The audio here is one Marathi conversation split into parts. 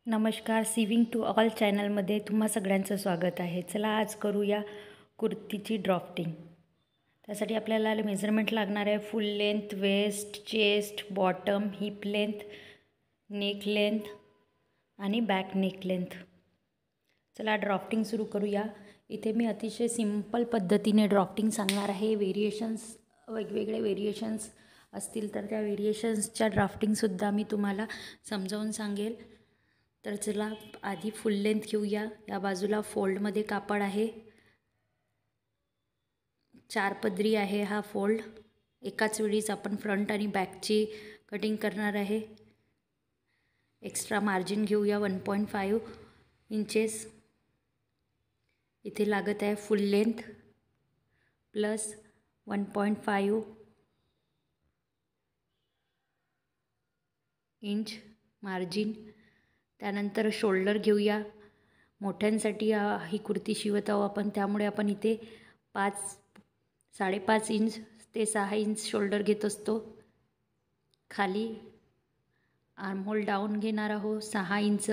नमस्कार, सिविंग टू ऑल चॅनलमध्ये तुम्हा सगळ्यांचं स्वागत आहे. चला आज करूया कुर्तीची ड्राफ्टिंग. त्यासाठी आपल्याला मेजरमेंट लागणार आहे full length, waist, chest, bottom, hip length, neck length आणि बॅक नेक लेंथ. चला ड्राफ्टिंग सुरू करूया. इथे मी अतिशय सिंपल पद्धतीने ड्राफ्टिंग सांगणार आहे. वेगवेगळे व्हेरिएशन्स असतील तर त्या व्हेरिएशन्सच्या ड्राफ्टिंगसुद्धा मी तुम्हाला समजावून सांगेल. तर चला आधी फुल लेंथ घेऊया. या बाजूला फोल्डमध्ये कापड आहे, 4 पदरी आहे हा फोल्ड. एकाच वेळीच आपण फ्रंट आणि बॅकची कटिंग करणार आहे. एक्स्ट्रा मार्जिन घेऊया 1.5 इंचेस. इथे लागत आहे full length plus 1.5 inch margin. त्यानंतर शोल्डर घेऊया. मोठ्यांसाठी ही कुर्ती शिवत आहोत आपण, त्यामुळे आपण इथे 5.5 इंच ते 6 इंच शोल्डर घेत असतो. खाली आर्महोल डाऊन घेणार आहोत 6 इंच.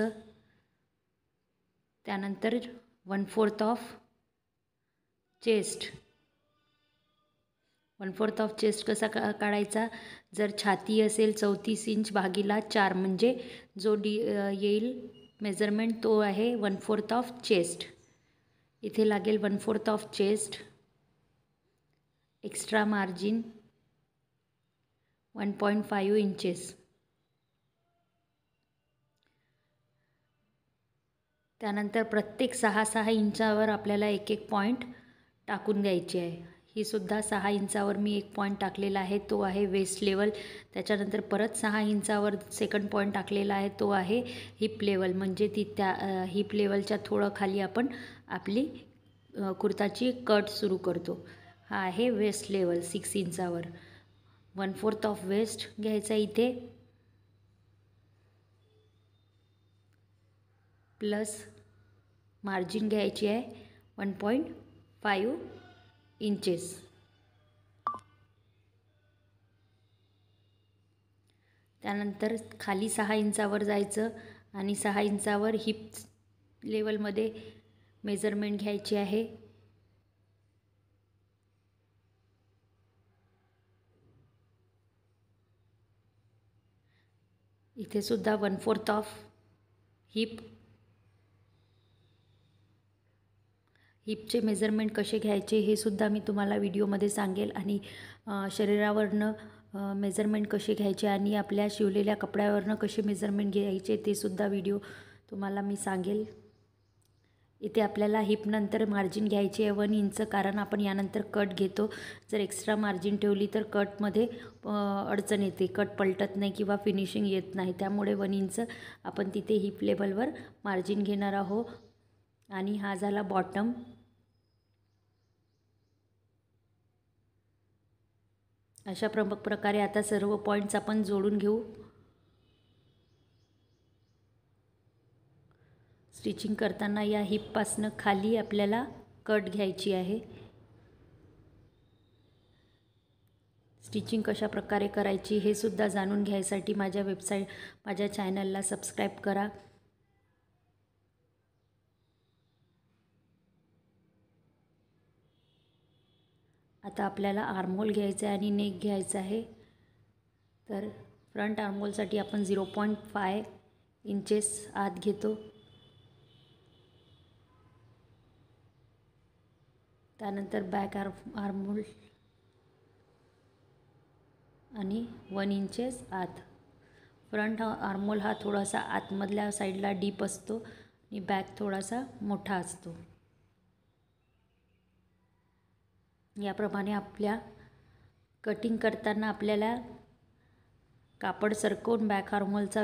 त्यानंतर 1/4 ऑफ चेस्ट. 1/4 ऑफ चेस्ट कसा काढायचा? जर छाती असेल 34 इंच भागीला 4, म्हणजे जो येईल मेजरमेंट तो आहे 1/4 ऑफ चेस्ट. इथे लागेल 1/4 of chest. Extra margin 1.5 inches. त्यानंतर प्रत्येक 6 इंचावर आपल्याला एक पॉईंट टाकून द्यायची आहे. ही सुद्धा 6 इंचावर मी एक पॉईंट टाकलेला आहे, तो आहे वेस्ट लेवल. त्याच्यानंतर परत 6 इंचावर सेकंड पॉईंट टाकलेला आहे, तो आहे हिप लेवल. म्हणजे त्या हिप लेवलच्या थोडं खाली आपण आपली कुर्ताची कट सुरू करतो. हा आहे वेस्ट लेवल 6 इंचावर. 1/4 ऑफ वेस्ट घ्यायचा इथे प्लस मार्जिन घ्यायची आहे 1.5 इंचेस. त्यानंतर खाली 6 इंचावर जायचं आणि 6 इंचावर हिप लेवलमध्ये मेजरमेंट घ्यायची आहे. इथे सुद्धा 1/4 ऑफ हिपचे मेजरमेंट कसे घ्यायचे हे सुद्धा मी तुम्हाला व्हिडिओमध्ये सांगेल. आणि शरीरावरनं मेजरमेंट कसे घ्यायचे आणि आपल्या शिवलेल्या कपड्यावरनं कसे मेजरमेंट घ्यायचे ते सुद्धा व्हिडिओ तुम्हाला मी सांगेल. इथे आपल्याला हिपनंतर मार्जिन घ्यायची आहे 1 इंच, कारण आपण यानंतर कट घेतो. जर एक्स्ट्रा मार्जिन ठेवली तर कटमध्ये अडचण येते, कट पलटत नाही किंवा फिनिशिंग येत नाही. त्यामुळे 1 इंच आपण तिथे हिप लेवलवर मार्जिन घेणार आहोत. आणि हा झाला बॉटम. अशा प्रकारे आता सर्व पॉईंट्स आपण जोडून घेऊ. स्टिचिंग करताना या हिपपासनं खाली आपल्याला कट घ्यायची आहे. स्टिचिंग कशा प्रकारे करायची हे सुद्धा जाणून घ्यायसाठी माझ्या चॅनलला सबस्क्राईब करा. आता आपल्याला आर्महोल घ्यायचा आहे आणि नेक घ्यायचा आहे. तर फ्रंट आर्महोलसाठी आपण 0.5 इंचेस आत घेतो. त्यानंतर बॅक आर्महोल आणि 1 इंचेस आत. फ्रंट आर्महोल हा थोडासा आतमधल्या साईडला डीप असतो आणि बॅक थोडासा मोठा असतो. याप्रमाणे आपल्या कटिंग करताना आपल्याला कापड सरकवून बॅक आर्महोलचा